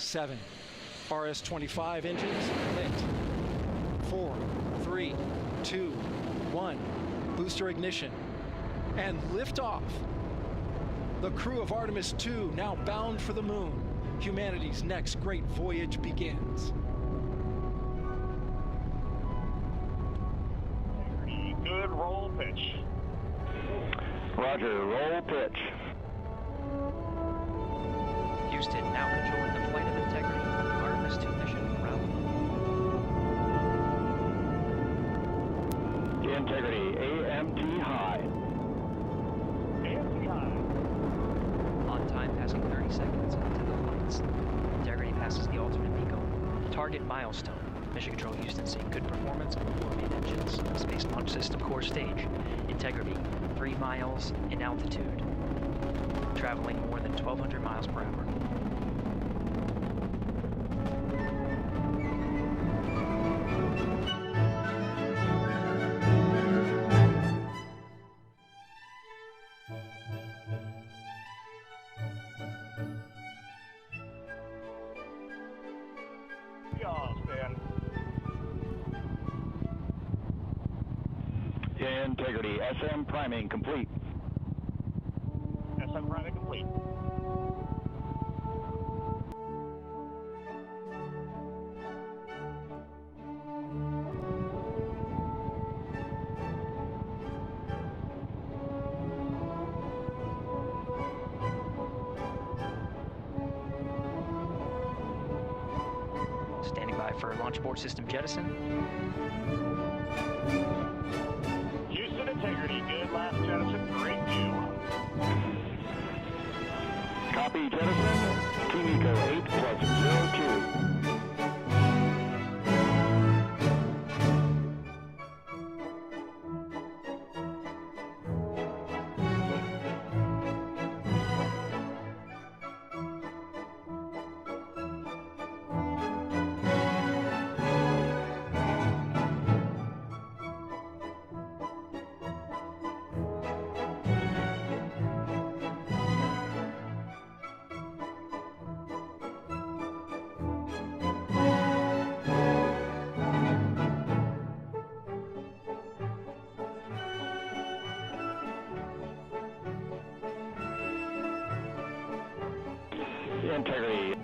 7. RS-25 engines lit. 4, 3, 2, 1. Booster ignition. And liftoff. The crew of Artemis II now bound for the moon. Humanity's next great voyage begins. Good roll pitch. Roger, roll pitch. Houston now controlling the flight of integrity on the Artemis II mission around the moon. Integrity, AMT high. AMT high. On time passing 30 seconds into the flights. Integrity passes the alternate MECO. Target milestone. Mission Control Houston seeing good performance on the 4 main engines. Space Launch System core stage. Integrity, 3 miles in altitude. Traveling more than 1,200 miles per hour. Integrity, SM priming complete. SM priming complete. Standing by for launch abort system jettison. Houston Integrity, good last jettison, great view. Copy jettison, TMECO 8+02. Integrity.